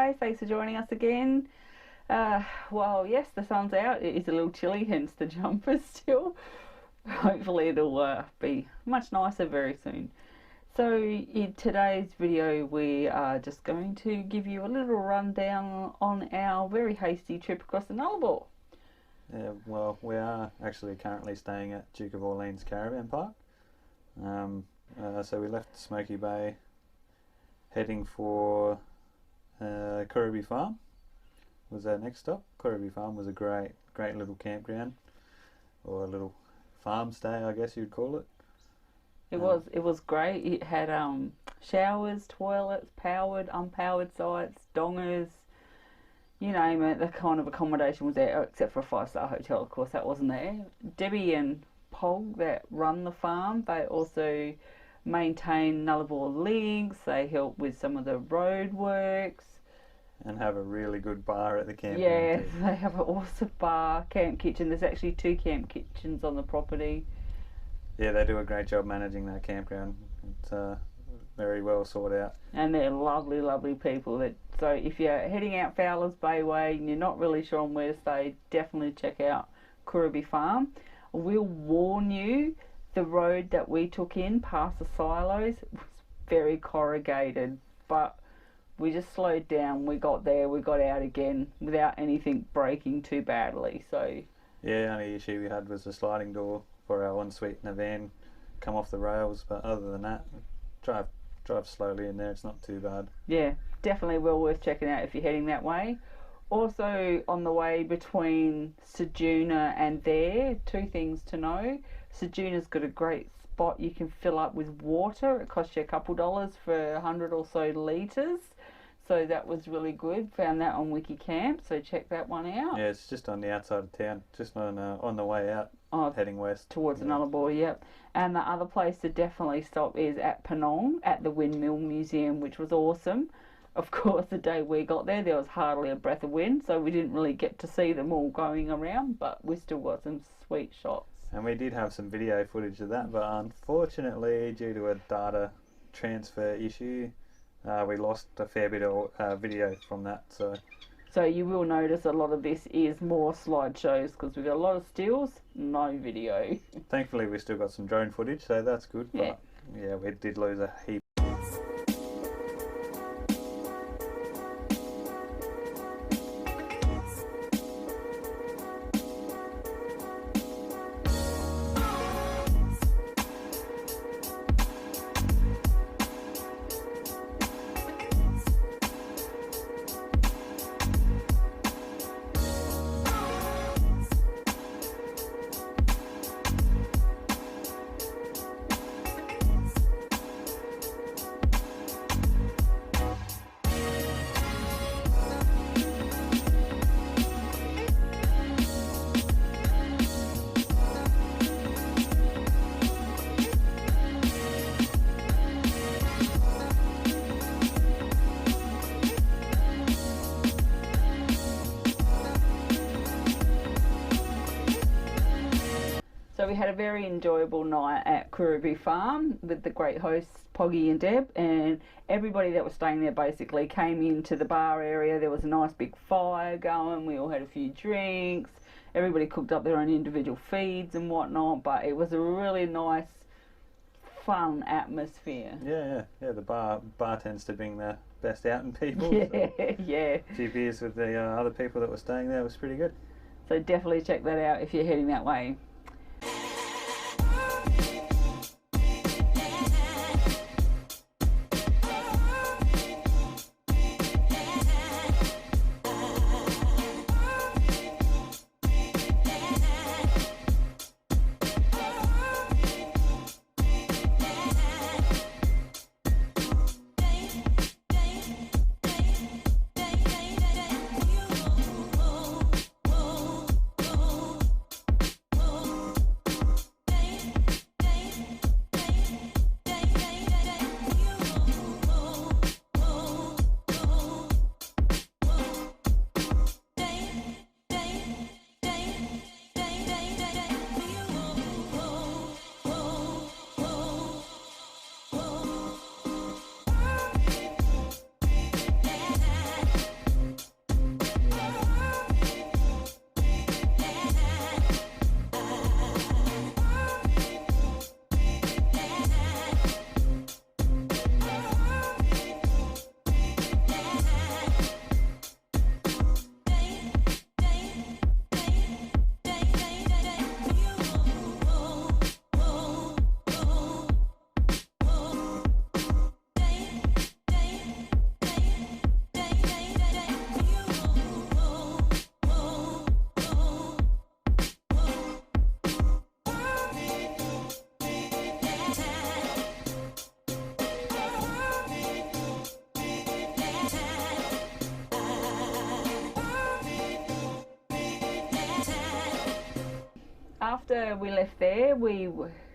guys, thanks for joining us again. Well, yes, the sun's out. It is a little chilly, hence the jumper still. Hopefully it'll be much nicer very soon. So in today's video we are just going to give you a little rundown on our very hasty trip across the Nullabor. Yeah, well, we are actually currently staying at Duke of Orleans Caravan Park. So we left Smoky Bay heading for Kurubi Farm was our next stop. Kurubi Farm was a great little campground, or a little farm stay, I guess you'd call it. It was great. It had showers, toilets, powered, unpowered sites, dongers, you name it. The kind of accommodation was there, except for a 5-star hotel, of course, that wasn't there. Debbie and Pog that run the farm, they also maintain Nullabor links. They help with some of the road works. And have a really good bar at the campground. Yeah, they have an awesome bar, camp kitchen. There's actually 2 camp kitchens on the property. Yeah, they do a great job managing that campground. It's very well sorted out. And they're lovely, lovely people. So if you're heading out Fowler's Bay Way and you're not really sure on where to stay, definitely check out Kurubi Farm. We'll warn you, the road that we took in past the silos was very corrugated, but we just slowed down. We got there, we got out again without anything breaking too badly. So yeah, the only issue we had was the sliding door for our ensuite in a van come off the rails, but other than that, drive slowly in there. It's not too bad. Yeah, definitely well worth checking out if you're heading that way. Also on the way between Sejuna and there, 2 things to know. Sejuna's got a great spot you can fill up with water. It costs you a couple dollars for 100 or so litres. So that was really good. Found that on WikiCamp, so check that one out. Yeah, it's just on the outside of town, just on the way out, heading west. Towards Nullabor, yep. And the other place to definitely stop is at Penong, at the Windmill Museum, which was awesome. Of course, the day we got there was hardly a breath of wind, so we didn't really get to see them all going around, but we still got some sweet shots. And we did have some video footage of that, but unfortunately, due to a data transfer issue, we lost a fair bit of video from that. So you will notice a lot of this is more slideshows, because we've got a lot of stills, no video. Thankfully, we still got some drone footage, so that's good. Yeah. But yeah, we did lose a heap. So we had a very enjoyable night at Kurubi Farm with the great hosts Poggy and Deb, and everybody that was staying there basically came into the bar area. There was a nice big fire going, we all had a few drinks, everybody cooked up their own individual feeds and whatnot, but it was a really nice, fun atmosphere. Yeah, the bar tends to bring the best out in people. Yeah, so yeah. A few beers with the other people that were staying there was pretty good. So definitely check that out if you're heading that way. after we left there, we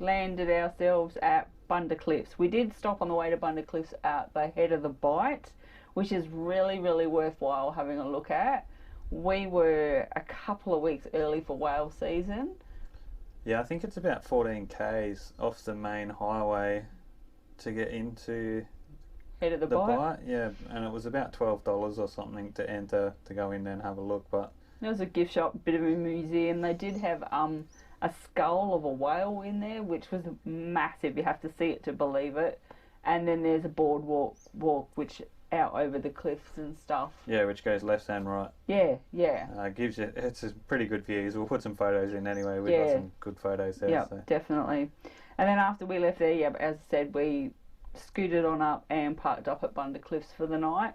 landed ourselves at Bunda Cliffs. We did stop on the way to Bunda Cliffs at the head of the Bight, which is really, really worthwhile having a look at. We were a couple of weeks early for whale season. Yeah, I think it's about 14 k's off the main highway to get into Head of the Bight. Yeah, and it was about $12 or something to enter to go in there and have a look. But there was a gift shop, bit of a museum. They did have a skull of a whale in there, which was massive. You have to see it to believe it. And then there's a boardwalk which out over the cliffs and stuff. Yeah, which goes left and right. Yeah, yeah. Gives you, it's a pretty good views. We'll put some photos in anyway. We've got some good photos there. Yeah, so. Definitely. And then after we left there, as I said, we scooted on up and parked up at Bunda Cliffs for the night.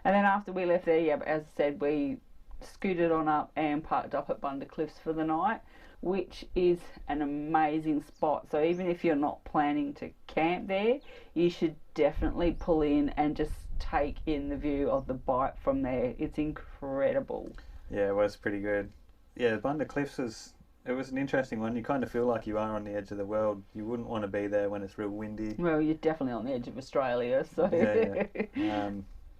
And then after we left there, as I said, we scooted on up and parked up at Bunda Cliffs for the night, which is an amazing spot. So even if you're not planning to camp there, you should definitely pull in and just take in the view of the Bight from there. It's incredible. Yeah, it was pretty good. Yeah, Bunda Cliffs was an interesting one. You kind of feel like you are on the edge of the world. You wouldn't want to be there when it's real windy. Well, you're definitely on the edge of Australia, so Yeah.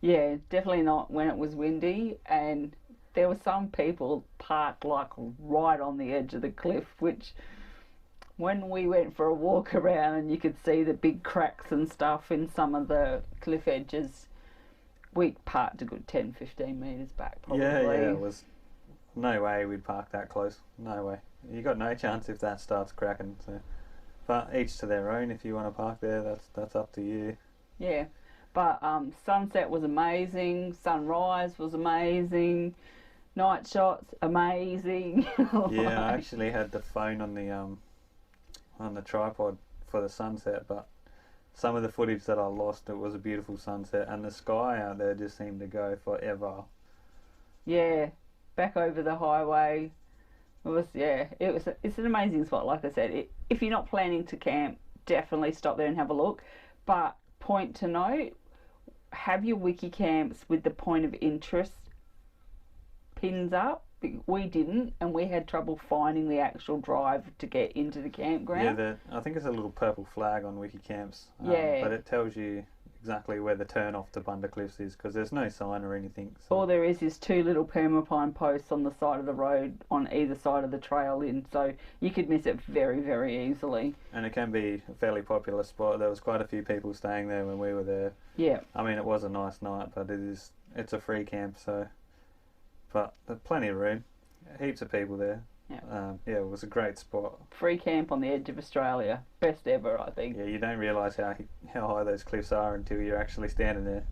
yeah, definitely not when it was windy. And there were some people parked like right on the edge of the cliff, which when we went for a walk around and you could see the big cracks and stuff in some of the cliff edges, we parked a good 10-15 metres back probably. Yeah, it was no way we'd park that close. No way. You got no chance if that starts cracking. So, but each to their own. If you want to park there, that's up to you. Yeah, but sunset was amazing. Sunrise was amazing. Night shots amazing. Yeah, I actually had the phone on the tripod for the sunset, but some of the footage that I lost, it was a beautiful sunset, and the sky out there just seemed to go forever. Yeah, back over the highway. It's an amazing spot. Like I said, if you're not planning to camp, definitely stop there and have a look. But point to note, have your wiki camps with the point of interest pins up. We didn't, and we had trouble finding the actual drive to get into the campground. Yeah, I think it's a little purple flag on wiki camps. Yeah. But it tells you exactly where the turn off to Bunda Cliffs is, because there's no sign or anything. So. All there is 2 little permapine posts on the side of the road on either side of the trail in, so you could miss it very, very easily. And it can be a fairly popular spot. There was quite a few people staying there when we were there. Yeah. I mean, it was a nice night, but it's a free camp, so. But there's plenty of room, heaps of people there. Yeah. Yeah, it was a great spot. Free camp on the edge of Australia, best ever, I think. Yeah, you don't realise how high those cliffs are until you're actually standing there.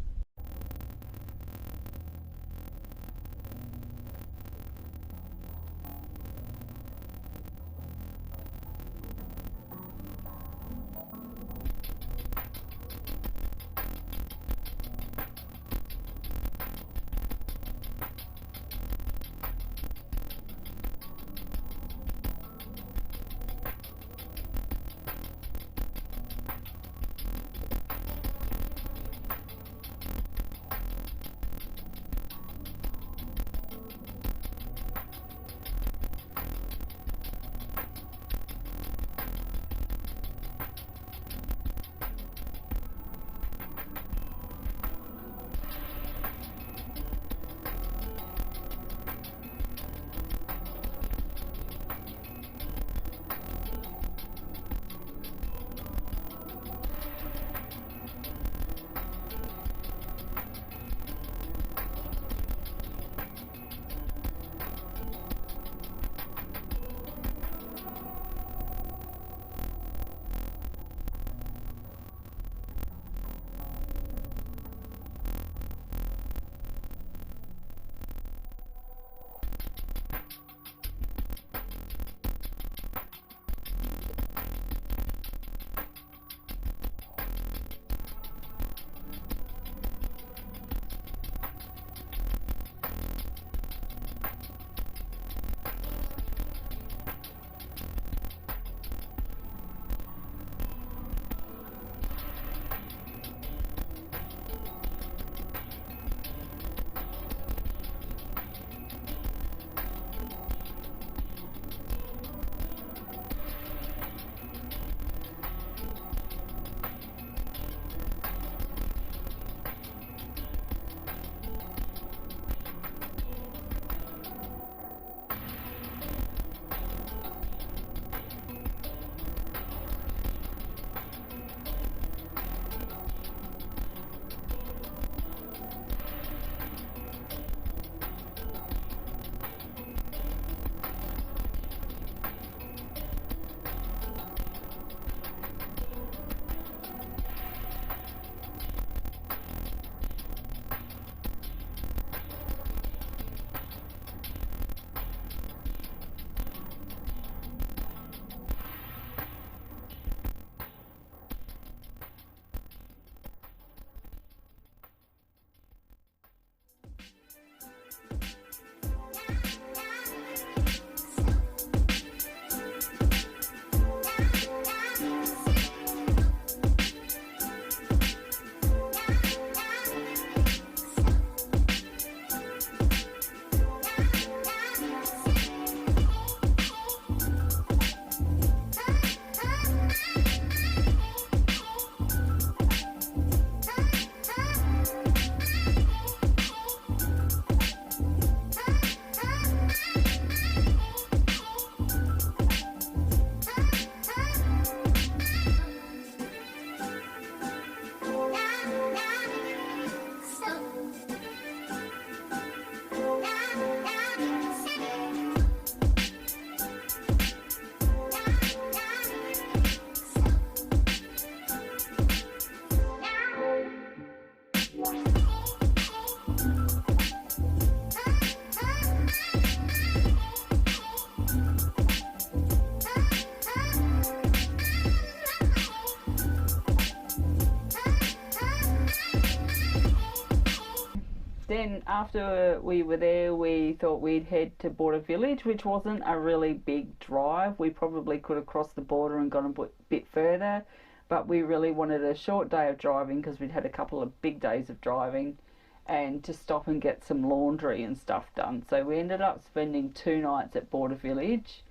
Then after we were there, we thought we'd head to Border Village, which wasn't a really big drive. We probably could have crossed the border and gone a bit further, but we really wanted a short day of driving because we'd had a couple of big days of driving and to stop and get some laundry and stuff done. So we ended up spending 2 nights at Border Village.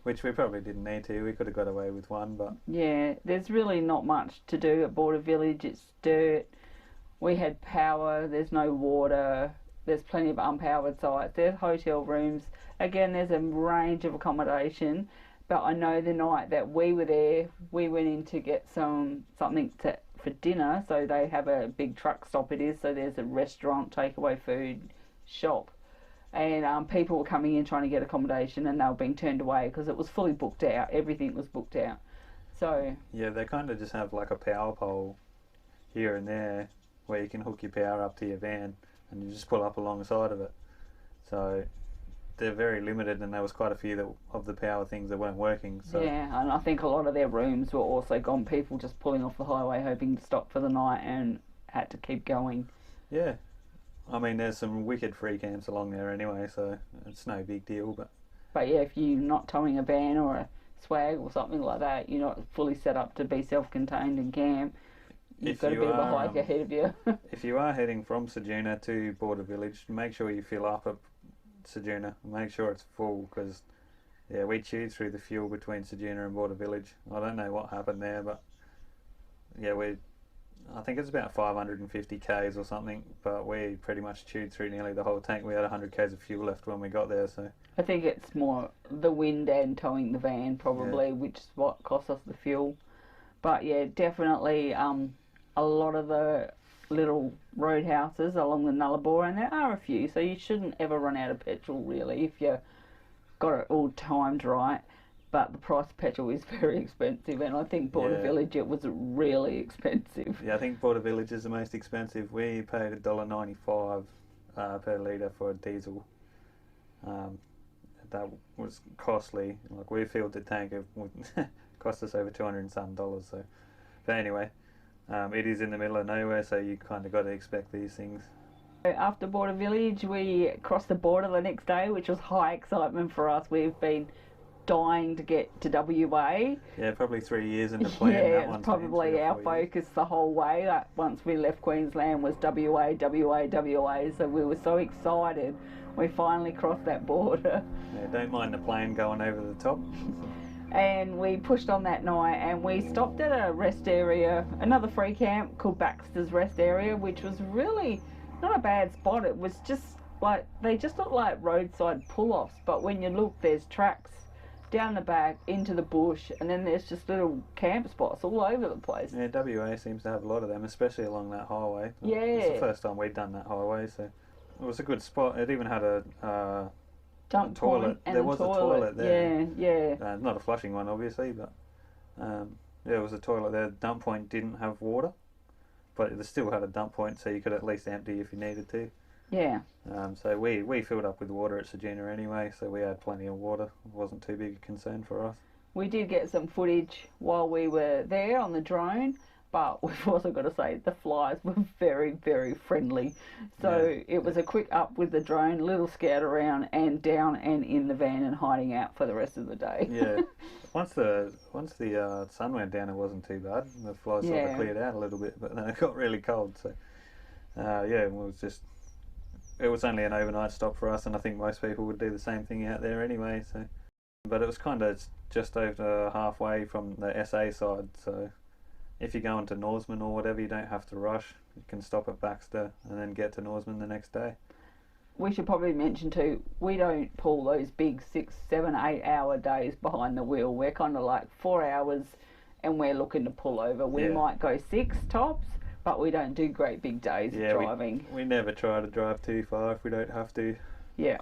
Which we probably didn't need to. We could have got away with one, but... Yeah, there's really not much to do at Border Village. It's dirt. We had power, there's no water, there's plenty of unpowered sites, there's hotel rooms. Again, there's a range of accommodation. But I know the night that we were there, we went in to get something for dinner. So they have a big truck stop it is. So there's a restaurant, takeaway food, shop. And people were coming in trying to get accommodation and they were being turned away because it was fully booked out. Everything was booked out. So yeah, they kind of just have like a power pole here and there where you can hook your power up to your van and you just pull up alongside of it. So they're very limited, and there was quite a few of the power things that weren't working. So yeah, and I think a lot of their rooms were also gone. People just pulling off the highway hoping to stop for the night and had to keep going. yeah, I mean there's some wicked free camps along there anyway, so it's no big deal. But yeah, if you're not towing a van or a swag or something like that, you're not fully set up to be self-contained and camp. You've got a bit of a hike ahead of you. If you are heading from Ceduna to Border Village, make sure you fill up at Ceduna. Make sure it's full, because yeah, we chewed through the fuel between Ceduna and Border Village. I don't know what happened there, but yeah, I think it's about 550 k's or something, but we pretty much chewed through nearly the whole tank. We had 100 k's of fuel left when we got there, so I think it's more the wind and towing the van probably, which is what cost us the fuel. But yeah, definitely a lot of the little roadhouses along the Nullabor, and there are a few, so you shouldn't ever run out of petrol really if you got it all timed right. But the price of petrol is very expensive, and I think Border Village it was really expensive. Yeah, I think Border Village is the most expensive. We paid $1.95 per litre for a diesel. That was costly. Like, we filled the tank, it would cost us over $200 and some. So, but anyway, it is in the middle of nowhere, so you kind of got to expect these things. After Border Village, we crossed the border the next day, which was high excitement for us. We've been dying to get to WA. Yeah, probably 3 years into plan. Yeah, that it was one's probably our focus the whole way. Like, once we left Queensland was WA. So we were so excited. We finally crossed that border. Yeah, don't mind the plane going over the top. And we pushed on that night, and we stopped at a rest area, another free camp called Baxter's Rest Area, which was really not a bad spot. It was just like, they just look like roadside pull-offs, but when you look, there's tracks down the back into the bush, and then there's just little camp spots all over the place. Yeah, WA seems to have a lot of them, especially along that highway. Yeah. It's the first time we'd done that highway, so it was a good spot. It even had a dump toilet. point and there was a toilet there. Yeah. Not a flushing one, obviously, but there was a toilet there. The dump point didn't have water, but it still had a dump point, so you could at least empty if you needed to. Yeah. So we filled up with water at Ceduna anyway, so we had plenty of water. It wasn't too big a concern for us. We did get some footage while we were there on the drone, but we've also got to say the flies were very, very friendly. So it was a quick up with the drone, little scout around, and down and in the van and hiding out for the rest of the day. Yeah. Once the sun went down, it wasn't too bad. The flies sort of cleared out a little bit, but then it got really cold. So it was only an overnight stop for us, and I think most people would do the same thing out there anyway. So, but it was kind of just over halfway from the SA side. So if you're going to Norseman or whatever, you don't have to rush. You can stop at Baxter and then get to Norseman the next day. We should probably mention too, we don't pull those big 6, 7, 8 hour days behind the wheel. We're kind of like 4 hours and we're looking to pull over. We might go 6 tops, but we don't do great big days of driving. We never try to drive too far if we don't have to. Yeah.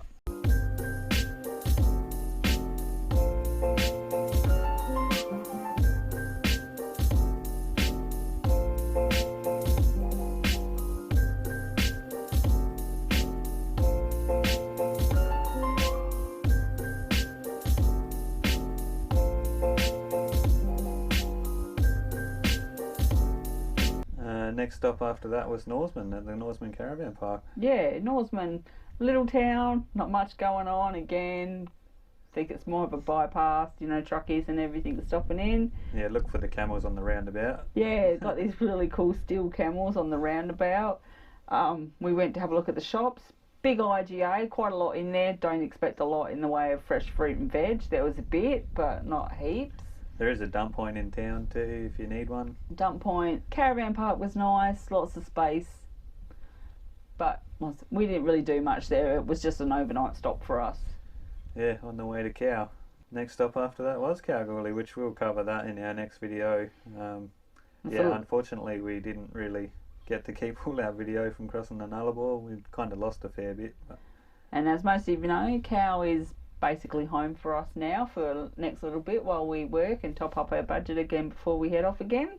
Next stop after that was Norseman, at the Norseman Caravan Park. Yeah, Norseman, little town, not much going on again. I think it's more of a bypass, truckies and everything stopping in. Yeah, look for the camels on the roundabout. Yeah, it's got these really cool steel camels on the roundabout. We went to have a look at the shops. Big IGA, quite a lot in there. Don't expect a lot in the way of fresh fruit and veg. There was a bit, but not heaps. There is a dump point in town too if you need one. Dump point. Caravan park was nice, lots of space. but we didn't really do much there. It was just an overnight stop for us. Yeah, on the way to Cow. Next stop after that was Kalgoorlie, which we'll cover that in our next video. Unfortunately we didn't really get to keep all our video from crossing the Nullabor. We kind of lost a fair bit. But. And as most of you know, Cow is basically home for us now for the next little bit while we work and top up our budget again before we head off again.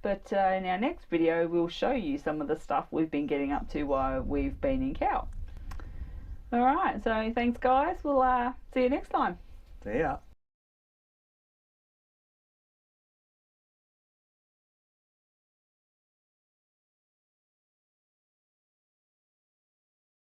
But in our next video we'll show you some of the stuff we've been getting up to while we've been in Cow. Alright, so thanks guys, we'll see you next time. See ya.